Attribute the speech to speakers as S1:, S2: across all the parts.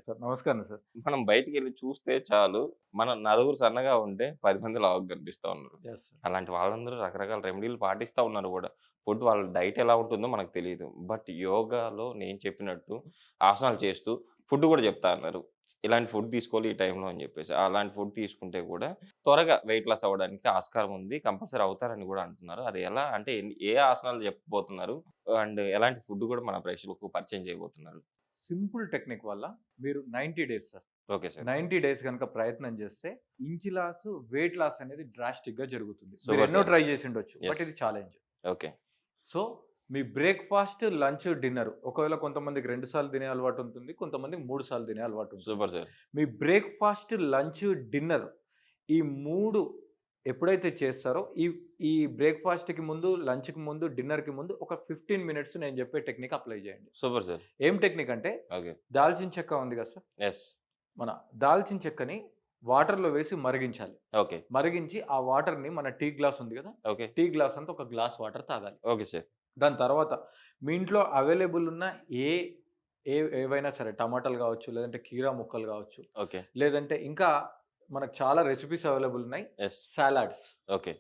S1: Sir. నమస్కారం sir.
S2: మనం బయటికెళ్ళి చూస్తే చాలు, మన నలుగురు సన్నగా ఉంటే 10 మంది లావుగా కనిపిస్తా ఉన్నారు.
S1: Yes sir.
S2: అలాంటి వాళ్ళందరూ రకరకాల రెమెడీలు పాటిస్తా ఉన్నారు గూడా. ఫుడ్ వాళ్ళ డైట్ ఎలా ఉంటుందో మనకు తెలీదు. బట్ యోగాలో నేను చెప్పినట్టు ఆసనాలు చేస్తూ ఫుడ్ గూడా చెప్తా అన్నారు. ఇలాంటి ఫుడ్ తీసుకోవాలి ఈ టైంలో అని జెప్పేసి. అలాంటి ఫుడ్ తీసుకుంటే గూడా త్వరగా వెయిట్ లాస్ అవ్వడానికి ఆస్కారం ఉంది. కంపల్సరీ అవుతారని గూడా అంటున్నారు. అది ఎలా అంటే ఏ ఆసనాలు చెప్పబోతున్నారు? అండ్ ఎలాంటి ఫుడ్ గూడా మన ప్రేక్షకులకు పరిచయం చేయబోతున్నారు?
S1: సింపుల్ టెక్నిక్ వల్ల మీరు 90 days sir.
S2: Okay sir.
S1: 90 days గనుక ప్రయత్నం చేస్తే ఇంచ్ లాస్, వెయిట్ లాస్ అనేది డ్రాస్టిక్‌గా జరుగుతుంది. మీరు
S2: సూపర్
S1: ఎన్నో
S2: సార్.
S1: ట్రై చేసి ఉండొచ్చు. But
S2: yes.
S1: ఇది ఛాలెంజ్.
S2: ఓకే.
S1: సో, మీ బ్రేక్‌ఫాస్ట్, లంచ్, డిన్నర్ ఒకవేళ కొంతమందికి 2 సార్లు తినే అలవాటు ఉంటుంది. కొంతమందికి 3 సార్లు తినే అలవాటు ఉంటుంది.
S2: Super sir.
S1: మీ బ్రేక్‌ఫాస్ట్, లంచ్, డిన్నర్ ఈ 3 ఎప్పుడైతే చేస్తారో ఈ బ్రేక్‌ఫాస్ట్‌కి ముందు, లంచ్‌కి ముందు, డిన్నర్‌కి ముందు ఒక 15 మినిట్స్ నేను చెప్పే టెక్నిక్ అప్లై చేయండి.
S2: Super sir.
S1: ఏం టెక్నిక్ అంటే
S2: ఓకే.
S1: దాల్చిన చెక్క ఉంది కదా సార్.
S2: యెస్.
S1: మన దాల్చిన చెక్కని వాటర్‌లో వేసి మరిగించాలి.
S2: ఓకే.
S1: మరిగించి ఆ వాటర్‌ని మన టీ గ్లాస్ ఉంది కదా.
S2: ఓకే.
S1: టీ గ్లాస్ అంతా ఒక గ్లాస్ వాటర్ తాగాలి.
S2: Okay sir.
S1: దాని తర్వాత మీ ఇంట్లో అవైలబుల్ ఉన్న ఏ ఏ ఏవైనా సరే టమాటాలు కావచ్చు, లేదంటే కీరా ముక్కలు కావచ్చు,
S2: ఓకే.
S1: లేదంటే ఇంకా మనకు చాలా రెసిపీస్ అవైలబుల్ ఉన్నాయి.
S2: యెస్.
S1: Salads,
S2: okay.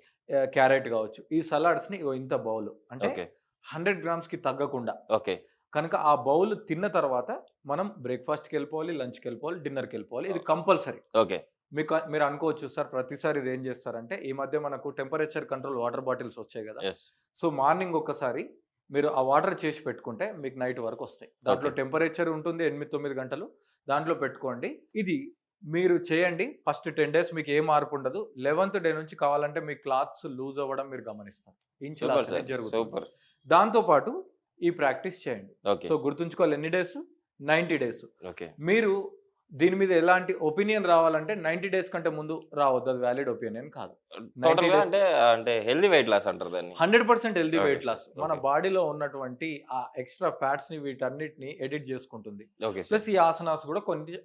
S1: క్యారెట్ కావచ్చు. ఈ సలాడ్స్‌ని ఇగో ఇంత బౌల్ అంటే
S2: ఓకే.
S1: 100 గ్రామ్స్‌కి తగ్గకుండా
S2: ఓకే.
S1: కనుక ఆ బౌల్ తిన్న తర్వాత మనం బ్రేక్‌ఫాస్ట్‌కెళ్ళిపోవాలి, లంచ్‌కెళ్ళిపోవాలి, డిన్నర్‌కెళ్ళిపోవాలి. ఇది కంపల్సరీ.
S2: ఓకే.
S1: మీరు అనుకోవచ్చు సార్ ప్రతిసారి ఇదేం చేస్తారంటే ఈ మధ్య మనకు టెంపరేచర్ కంట్రోల్ వాటర్ బాటిల్స్ వచ్చాయి కదా.
S2: యెస్.
S1: సో మార్నింగ్ ఒక్కసారి మీరు ఆ వాటర్ చేసి పెట్టుకుంటే మీకు నైట్ వరకు వస్తాయి. దాంట్లో
S2: ఓకే.
S1: టెంపరేచర్ ఉంటుంది 8, 9 గంటలు. దాంట్లో పెట్టుకోండి. ఇది మీరు చేయండి. ఫస్ట్ 10 డేస్ మీకు ఏ మార్పు ఉండదు. 11థ్ డే నుంచి కావాలంటే మీ క్లాత్స్ లూజ్ అవ్వడం మీరు గమనిస్తారు. Inch
S2: super
S1: loss
S2: sir.
S1: అనేది జరుగుతుంది.
S2: సూపర్.
S1: దాంతో పాటు ఈ ప్రాక్టీస్ చేయండి.
S2: ఓకే.
S1: సో గుర్తుంచుకోవాలి ఎన్ని డేస్? 90 డేస్.
S2: ఓకే.
S1: మీరు దీని మీద ఎలాంటి ఒపీనియన్ రావాలంటే 90 డేస్ కంటే ముందు రావద్దు. అది వాలిడ్ ఒపీనియన్ కాదు. 90
S2: టోటల్‌గా
S1: డేస్
S2: అంటే హెల్తీ వెయిట్ లాస్ అంటారు దాన్ని.
S1: 100% హెల్తీ
S2: ఓకే.
S1: Weight loss. మన
S2: ఓకే.
S1: బాడీలో ఉన్నటువంటి ఆ ఎక్స్‌ట్రా ఫ్యాట్స్‌ని వీటన్నిటిని ఎడిట్ చేసుకుంటుంది.
S2: Okay sir.
S1: ప్లస్ ఈ ఆసనాస్ కూడా కొన్ని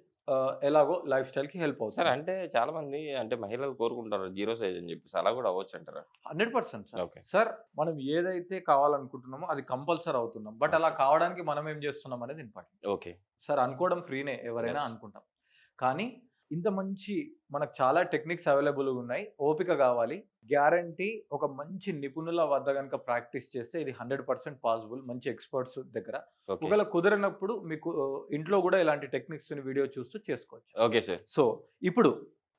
S1: ఎలాగో లైఫ్ స్టైల్‌కి హెల్ప్
S2: సార్
S1: అవుతుంది.
S2: అంటే చాలా మంది అంటే మహిళలు కోరుకుంటారు జీరో సైజ్ అని చెప్పేసి. అలా కూడా అవ్వచ్చంటారా?
S1: 100% సార్.
S2: ఓకే.
S1: సార్ మనం ఏదైతే కావాలనుకుంటున్నామో అది కంపల్సరీ అవుతున్నాం. బట్ అలా కావడానికి మనం ఏం చేస్తున్నాం అనేది ఇంపార్టెంట్.
S2: ఓకే.
S1: సార్ అనుకోవడం ఫ్రీనే ఎవరైనా
S2: యెస్.
S1: అనుకుంటాం. కానీ ఇంత మంచి మనకు చాలా టెక్నిక్స్ అవైలబుల్‌గా ఉన్నాయి. ఓపిక కావాలి. గ్యారంటీ ఒక మంచి నిపుణుల వద్ద గనుక ప్రాక్టీస్ చేస్తే ఇది 100% పాసిబుల్. మంచి ఎక్స్‌పర్ట్స్ దగ్గర.
S2: ఓకే.
S1: ఒకవేళ కుదరనప్పుడు మీకు ఇంట్లో కూడా ఇలాంటి టెక్నిక్స్‌ని వీడియో చూస్తూ చేసుకోవచ్చు.
S2: Okay sir.
S1: సో, ఇప్పుడు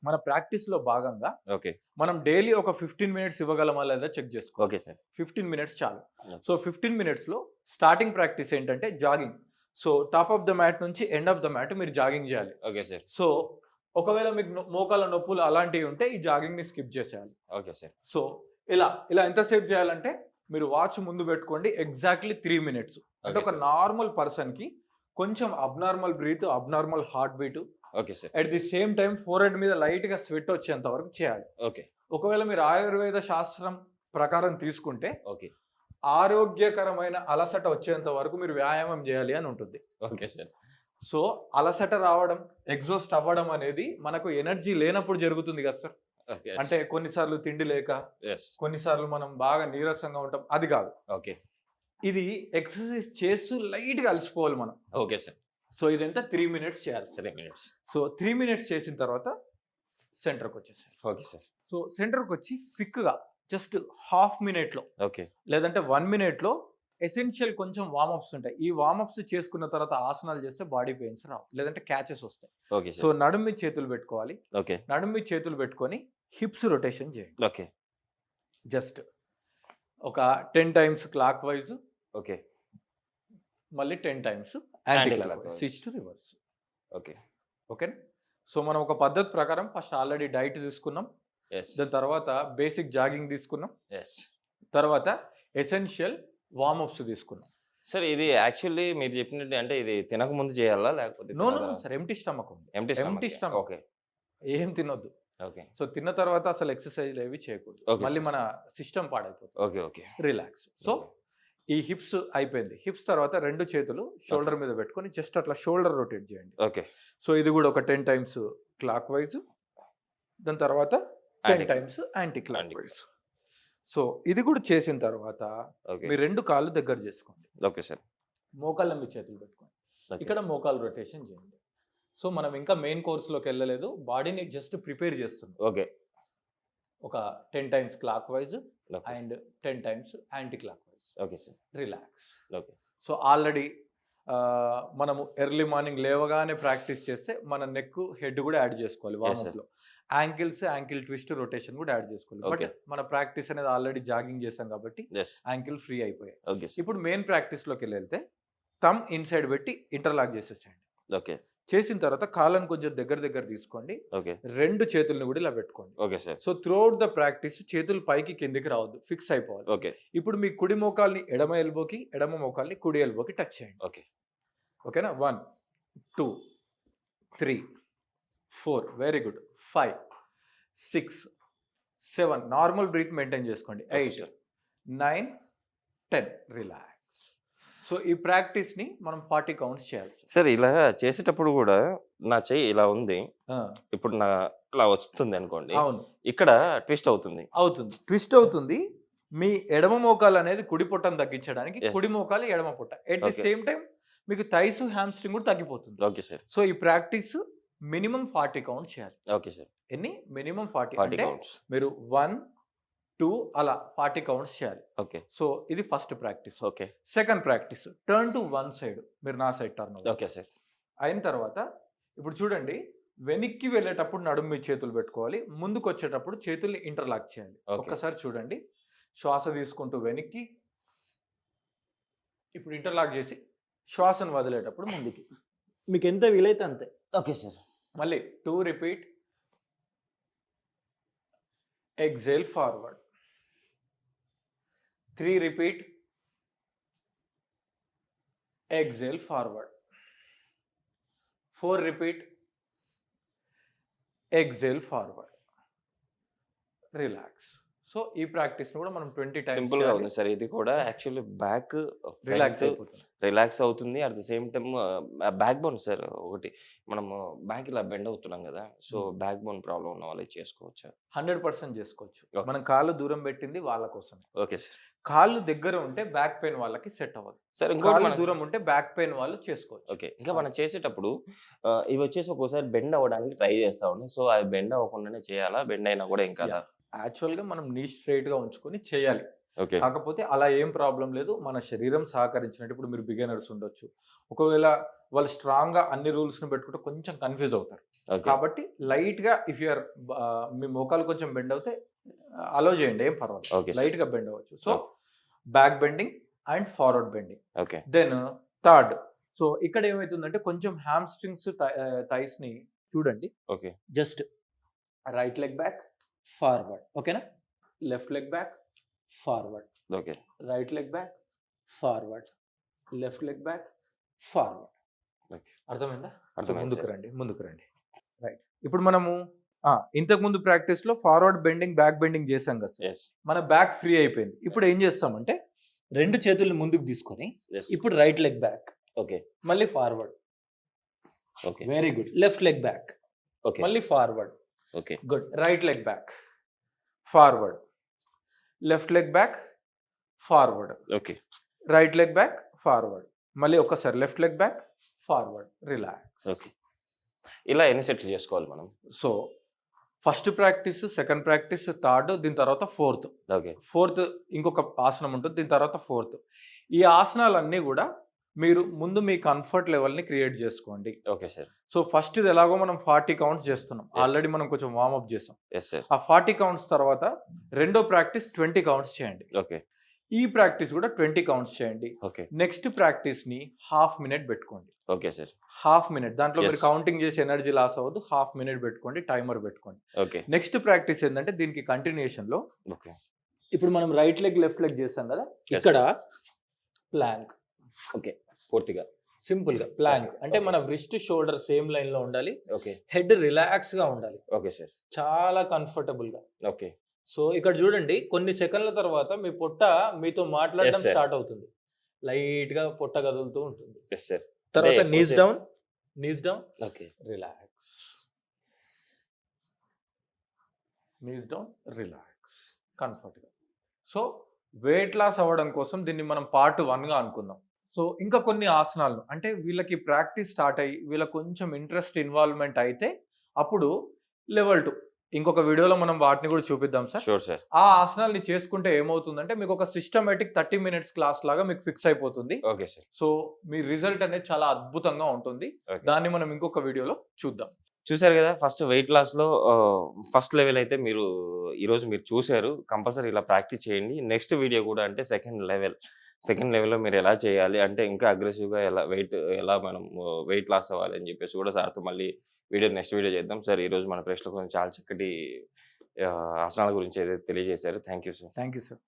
S1: మన ప్రాక్టీస్‌లో భాగంగా
S2: ఓకే.
S1: మనం డైలీ ఒక 15 మినిట్స్ ఇవ్వగలమా లేదా చెక్ చేసుకోవాలి.
S2: Okay sir.
S1: 15 మినిట్స్ చాలు.
S2: ఓకే.
S1: సో, 15 మినిట్స్‌లో స్టార్టింగ్ ప్రాక్టీస్ ఏంటంటే jogging. So, top of the mat నుంచి ఎండ్ ఆఫ్ ద మ్యాట్ మీరు జాగింగ్ చేయాలి.
S2: Okay sir.
S1: సో, ఒకవేళ మీకు మోకాళ్ళ నొప్పులు అలాంటివి ఉంటే ఈ జాగింగ్‌ని స్కిప్ చేసేయాలి.
S2: Okay sir.
S1: సో, ఇలా ఎంతసేపు చేయాలంటే మీరు వాచ్ ముందు పెట్టుకోండి. Exactly 3 minutes. అంటే
S2: ఓకే
S1: ఒక
S2: సార్.
S1: నార్మల్ పర్సన్‌కి కొంచెం abnormal breath, abnormal heart beat
S2: okay sir.
S1: At the same time forehead మీద లైట్‌గా స్వెట్ వచ్చేంత వరకు చేయాలి.
S2: ఓకే.
S1: ఒకవేళ మీరు ఆయుర్వేద శాస్త్రం ప్రకారం తీసుకుంటే
S2: ఓకే.
S1: ఆరోగ్యకరమైన అలసట వచ్చేంత వరకు మీరు వ్యాయామం చేయాలి అని ఉంటుంది.
S2: Okay sir.
S1: సో, అలసట రావడం, ఎగ్జాస్ట్ అవ్వడం అనేది మనకు ఎనర్జీ లేనప్పుడు జరుగుతుంది కదా సార్.
S2: ఓకే.
S1: అంటే కొన్నిసార్లు తిండి లేక,
S2: యెస్.
S1: కొన్నిసార్లు మనం బాగా నీరసంగా ఉంటాం. అది కాదు.
S2: ఓకే.
S1: ఇది ఎక్సర్సైజ్ చేస్తూ లైట్‌గా అలసిపోవాలి మనం.
S2: Okay sir.
S1: సో, ఇదంతా 3 మినిట్స్ చేయాలి.
S2: 3 మినిట్స్.
S1: సో, 3 మినిట్స్ చేసిన తర్వాత సెంటర్‌కొచ్చేసేయాలి.
S2: Okay sir.
S1: సో, సెంటర్‌కొచ్చి క్విక్‌గా జస్ట్ హాఫ్ మినిట్‌లో
S2: ఓకే.
S1: లేదంటే 1 మినిట్‌లో ఎసెన్షియల్ కొంచెం వార్మప్స్ ఉంటాయి. ఈ వార్మప్స్ చేసుకున్న తర్వాత ఆసనాలు చేస్తే బాడీ పెయిన్స్ రావు. లేదంటే క్యాచెస్ వస్తాయి.
S2: Okay
S1: so,
S2: sir.
S1: నడుము మీద చేతులు పెట్టుకోవాలి.
S2: ఓకే.
S1: నడుము మీద చేతులు పెట్టుకొని హిప్స్ రొటేషన్ చేయండి.
S2: ఓకే.
S1: జస్ట్ ఒక 10 టైమ్స్ క్లాక్ వైజ్,
S2: ఓకే.
S1: మళ్ళీ 10 times
S2: anti
S1: anti
S2: clock
S1: clock wise.
S2: Wise.
S1: Switch to reverse.
S2: Okay.
S1: ఓకేనా? సో, మనం ఒక పద్ధతి ప్రకారం ఫస్ట్ ఆల్రెడీ డైట్ తీసుకున్నాం.
S2: యెస్.
S1: దాని తర్వాత బేసిక్ జాగింగ్ తీసుకున్నాం.
S2: యెస్.
S1: తర్వాత ఎసెన్షియల్ వార్మప్స్ తీసుకున్నాం.
S2: సార్ ఇది యాక్చువల్లీ మీరు చెప్పినట్టు అంటే ఇది తినకముందు చేయాలా? లేకపోతే
S1: నో
S2: తిన్న
S1: సార్. ఎంప్టీ స్టమక్ ఉంది.
S2: Empty
S1: empty stomach.
S2: ఓకే.
S1: ఏం తినొద్దు.
S2: ఓకే.
S1: సో, తిన్న తర్వాత అసలు ఎక్సర్సైజ్‌లు ఏవి చేయకూడదు.
S2: ఓకే
S1: మళ్ళీ
S2: సార్.
S1: మన సిస్టమ్ పాడైపోతుంది.
S2: Okay. Okay.
S1: Relax. So,
S2: okay.
S1: ఈ హిప్స్ అయిపోయింది. హిప్స్ తర్వాత 2 చేతులు షోల్డర్ మీద పెట్టుకొని జస్ట్ అట్లా షోల్డర్ రొటేట్ చేయండి.
S2: ఓకే.
S1: సో, ఇది కూడా ఒక 10 టైమ్స్ క్లాక్ వైజ్. దాని తర్వాత 10
S2: anti
S1: times anti clock
S2: anti
S1: wise. So, ఇది కూడా చేసిన తర్వాత
S2: ఓకే.
S1: మీ 2 కాళ్ళు దగ్గర చేసుకోండి.
S2: Okay sir.
S1: మోకాళ్ళ మీద చేతులు పెట్టుకోండి.
S2: ఓకే.
S1: ఇక్కడ మోకాలు రొటేషన్ చేయండి. సో మనం ఇంకా మెయిన్ కోర్స్లోకి వెళ్ళలేదు, బాడీని జస్ట్ ప్రిపేర్ చేస్తున్నాం.
S2: ఓకే.
S1: ఒక 10 times clock wise
S2: okay.
S1: And 10 times anti clock wise.
S2: Okay sir.
S1: Relax.
S2: Okay.
S1: So already మనము ఎర్లీ మార్నింగ్ లేవగానే ప్రాక్టీస్ చేస్తే మన నెక్ హెడ్ కూడా యాడ్ చేసుకోవాలి వార్మప్లో. యాంకిల్స్, యాంకిల్ ట్విస్ట్, రొటేషన్ కూడా యాడ్ చేసుకోవాలి. But
S2: Okay.
S1: మన ప్రాక్టీస్ అనేది ఆల్రెడీ జాగింగ్ చేసాం కాబట్టి
S2: Yes.
S1: యాంకిల్ ఫ్రీ అయిపోయాయి.
S2: Okay sir.
S1: ఇప్పుడు మెయిన్ ప్రాక్టీస్లోకి వెళ్తే థమ్ ఇన్సైడ్ పెట్టి ఇంటర్లాక్ చేసేసేయండి.
S2: ఓకే.
S1: చేసిన తర్వాత కాళ్ళను కొంచెం దగ్గర తీసుకోండి.
S2: ఓకే.
S1: 2 చేతులను కూడా ఇలా పెట్టుకోండి.
S2: Okay sir.
S1: So throughout the practice చేతులు పైకి కిందికి రావద్దు, ఫిక్స్ అయిపోవాలి.
S2: ఓకే.
S1: ఇప్పుడు మీ కుడి మోకాల్ని ఎడమ ఎల్బోకి, ఎడమ మోకాల్ని కుడి ఎల్బోకి టచ్ చేయండి.
S2: ఓకే.
S1: ఓకేనా? 1 2 3 4 very good, 5 6 7 normal breath maintain చేసుకోండి. 8 9 10 రిలాక్స్. సో ఈ ప్రాక్టీస్ని మనం 40 కౌంట్స్ చేయాలి
S2: సార్. ఇలా చేసేటప్పుడు కూడా నా చెయ్యి ఇలా ఉంది,
S1: సార్.
S2: ఇప్పుడు నా ఇలా వస్తుంది అనుకోండి,
S1: అవును,
S2: ఇక్కడ ట్విస్ట్ అవుతుంది.
S1: ట్విస్ట్ అవుతుంది. మీ ఎడమ మోకాలు అనేది కుడి పొట్టను తగ్గించడానికి,
S2: Yes.
S1: కుడి మోకాలు ఎడమ పొట్ట. At the
S2: Okay.
S1: Same time మీకు థైస్, హ్యామ్స్ట్రింగ్ కూడా తగ్గిపోతుంది.
S2: Okay sir.
S1: సో ఈ ప్రాక్టీస్ మినిమం 40 కౌంట్స్ చేయాలి.
S2: Okay sir.
S1: ఎన్ని? మినిమం 40.
S2: 40
S1: అంటే
S2: కౌంట్స్.
S1: మీరు 1 2 అలా 40 కౌంట్స్ చేయాలి.
S2: ఓకే.
S1: సో ఇది first practice.
S2: Okay.
S1: Second practice turn to one side, మీరు నా సైడ్ టర్న్ అవ్వాలి.
S2: Okay sir.
S1: అయిన తర్వాత ఇప్పుడు చూడండి, వెనక్కి వెళ్ళేటప్పుడు నడుము మీద చేతులు పెట్టుకోవాలి, ముందుకు వచ్చేటప్పుడు చేతుల్ని ఇంటర్లాక్ చేయాలి.
S2: Okay.
S1: ఒక్కసారి చూడండి, శ్వాస తీసుకుంటూ వెనక్కి, ఇప్పుడు ఇంటర్లాక్ చేసి శ్వాసను వదిలేటప్పుడు ముందుకి, మీకు ఎంత వీలైతే అంతే.
S2: Okay sir.
S1: మళ్ళీ 2 repeat. Exhale forward. 3 repeat. Exhale forward. 4 repeat. Exhale forward. Relax. So ఈ ప్రాక్టీస్ కూడా మనం 20 టైమ్స్
S2: సింపుల్ గా ఉంది సార్. ఇది కూడా యాక్చువల్లీ బ్యాక్
S1: రిలాక్స్ అయిపోతుంది.
S2: రిలాక్స్ అవుతుంది. At the same time back bone sir, ఒకటి మనము బ్యాక్ ఇలా బెండ్ అవుతున్నాం కదా, సో బ్యాక్ బోన్ ప్రాబ్లం ఉన్న వాళ్ళు చేసుకోవచ్చా?
S1: 100% చేసుకోవచ్చు.
S2: Okay.
S1: మనం కాళ్ళు దూరం పెట్టింది వాళ్ళ కోసం.
S2: Okay sir.
S1: కాళ్ళు దగ్గర ఉంటే బ్యాక్ పెయిన్ వాళ్ళకి సెట్ అవ్వదు.
S2: సార్ ఇంకోటి
S1: కాళ్ళు
S2: మనం
S1: దూరం ఉంటే బ్యాక్ పెయిన్ వాళ్ళు చేసుకోవచ్చు.
S2: ఓకే, ఇంకా మనం చేసేటప్పుడు ఇవి వచ్చేసి ఒక్కోసారి బెండ్ అవ్వడానికి ట్రై చేస్తా ఉన్నాం. సో అవి బెండ్ అవ్వకుండానే చేయాలా? బెండ్ అయినా కూడా ఇంకా
S1: యాక్చువల్గా మనం నీ స్ట్రైట్ గా ఉంచుకొని చేయాలి.
S2: ఓకే.
S1: కాకపోతే అలా ఏం ప్రాబ్లం లేదు, మన శరీరం సహకరించినట్టు. ఇప్పుడు మీరు బిగినర్స్ ఉండొచ్చు, ఒకవేళ వాళ్ళు స్ట్రాంగ్ గా అన్ని రూల్స్ ని పెట్టుకుంటే కొంచెం కన్ఫ్యూజ్ అవుతారు.
S2: ఓకే.
S1: కాబట్టి లైట్ గా ఇఫ్ యూఆర్ మీ మోకాలు కొంచెం బెండ్ అవుతే అలో చేయండి, ఏం పర్వాలేదు.
S2: Okay sir.
S1: లైట్ గా బెండ్ అవ్వచ్చు. So back bending and forward bending.
S2: Okay.
S1: Then third, so ఇక్కడ ఏమవుతుందంటే కొంచెం హ్యామ్స్ట్రింగ్స్, థైస్ ని చూడండి.
S2: Okay.
S1: Just right leg back, forward. ఓకేనా? Left leg back, forward.
S2: Okay.
S1: Right leg back, forward. Left leg back, forward.
S2: Okay.
S1: అర్థమైందా?
S2: అర్థమైంది
S1: ముందుకు
S2: sir.
S1: రండి. రైట్. ఇప్పుడు మనము ఇంతకు ముందు ప్రాక్టీస్ లో ఫార్వర్డ్ బెండింగ్, బ్యాక్ బెండింగ్ చేసాం కదా సార్.
S2: Yes.
S1: మన బ్యాక్ ఫ్రీ అయిపోయింది. ఇప్పుడు ఏం చేస్తామంటే 2 చేతుల్ని ముందుకు తీసుకొని
S2: Yes.
S1: ఇప్పుడు రైట్ లెగ్ బ్యాక్,
S2: ఓకే.
S1: మళ్ళీ forward.
S2: Okay.
S1: Very good. Left leg back,
S2: okay.
S1: మళ్ళీ forward.
S2: Okay.
S1: Good. Right leg back, forward. Left leg back, forward.
S2: Okay.
S1: Right leg back, forward. మళ్ళీ ఒకసారి left leg back, forward. Relax.
S2: Okay. ఇలా ఎన్ని సెట్లు చేసుకోవాలి మనం?
S1: So first practice, second practice, third, దీని తర్వాత ఫోర్త్.
S2: ఓకే.
S1: ఫోర్త్ ఇంకొక ఆసనం ఉంటుంది, దీని తర్వాత ఫోర్త్. ఈ ఆసనాలన్నీ కూడా మీరు ముందు మీ కంఫర్ట్ లెవెల్ని క్రియేట్ చేసుకోండి.
S2: Okay sir.
S1: సో ఫస్ట్ ఇది ఎలాగో మనం 40 కౌంట్స్ చేస్తున్నాం,
S2: Yes.
S1: ఆల్రెడీ మనం కొంచెం వార్మప్ చేసాం.
S2: Yes sir.
S1: ఆ 40 కౌంట్స్ తర్వాత రెండో ప్రాక్టీస్ 20 కౌంట్స్ చేయండి.
S2: ఓకే.
S1: ఈ ప్రాక్టీస్ కూడా 20 కౌంట్స్ చేయండి.
S2: ఓకే.
S1: నెక్స్ట్ ప్రాక్టీస్ని హాఫ్ మినిట్ పెట్టుకోండి.
S2: Okay sir.
S1: హాఫ్ మినిట్, దాంట్లో
S2: Yes.
S1: మీరు కౌంటింగ్ చేసి ఎనర్జీ లాస్ అవ్వద్దు. హాఫ్ మినిట్ పెట్టుకోండి, టైమర్ పెట్టుకోండి.
S2: ఓకే.
S1: నెక్స్ట్ ప్రాక్టీస్ ఏంటంటే దీనికి కంటిన్యూషన్ లో
S2: ఓకే.
S1: ఇప్పుడు మనం రైట్ లెగ్, లెఫ్ట్ లెగ్ చేస్తాం కదా,
S2: Yes.
S1: ఇక్కడ ప్లాంక్.
S2: ఓకే. పూర్తిగా
S1: సింపుల్ గా ప్లాంక్
S2: Okay.
S1: అంటే
S2: Okay.
S1: మన రిస్ట్, షోల్డర్ సేమ్ లైన్ లో ఉండాలి.
S2: ఓకే.
S1: హెడ్ రిలాక్స్ గా ఉండాలి,
S2: ఓకే సార్.
S1: చాలా కంఫర్టబుల్ గా.
S2: ఓకే.
S1: సో ఇక్కడ చూడండి, కొన్ని సెకండ్ల తర్వాత మీ పొట్ట మీతో మాట్లాడడం
S2: Yes, sir.
S1: స్టార్ట్ అవుతుంది. లైట్ గా పొట్ట కదులుతూ ఉంటుంది.
S2: Yes sir.
S1: తర్వాత
S2: అదే,
S1: knees
S2: okay.
S1: Down, knees down,
S2: okay.
S1: Relax. Knees down, relax, comfort గా. సో వెయిట్ లాస్ అవ్వడం కోసం దీన్ని మనం పార్ట్ 1 గా అనుకుందాం. సో ఇంకా కొన్ని ఆసనాలు అంటే వీళ్ళకి ప్రాక్టీస్ స్టార్ట్ అయ్యి వీళ్ళకి కొంచెం ఇంట్రెస్ట్ ఇన్వాల్వ్‌మెంట్ అయితే అప్పుడు లెవెల్ 2 ఇంకొక వీడియోలో మనం వాటిని కూడా చూపిద్దాం సార్.
S2: Sure sir.
S1: ఆ ఆసనాల్ని చేసుకుంటే ఏమవుతుందంటే మీకు ఒక సిస్టమాటిక్ 30 మినిట్స్ క్లాస్ లాగా మీకు ఫిక్స్ అయిపోతుంది.
S2: Okay sir.
S1: సో మీ రిజల్ట్ అనేది చాలా అద్భుతంగా ఉంటుంది.
S2: ఓకే.
S1: దాన్ని మనం ఇంకొక వీడియోలో చూద్దాం.
S2: చూసారు గదా! ఫస్ట్ వెయిట్ లాస్‌లో ఫస్ట్ లెవెల్ అయితే ఈరోజు మీరు చూసారు. కంపల్సరీ ఇలా ప్రాక్టీస్ చేయండి. నెక్స్ట్ వీడియో గూడా అంటే సెకండ్ లెవెల్‌లో మీరు ఎలా చేయాలి? అంటే ఇంకా అగ్రెసివ్‌గా ఎలా మనం వెయిట్ లాస్ అవ్వాలి అని జెప్పేసి గూడా సార్‌తో మళ్ళీ నెక్స్ట్ వీడియో చేద్దాం. సార్ ఈరోజు మన ప్రేక్షకులకు చాలా చక్కటి ఆసనాల గురించి ఏదైతే తెలియజేశారో thank you sir.
S1: Thank you sir.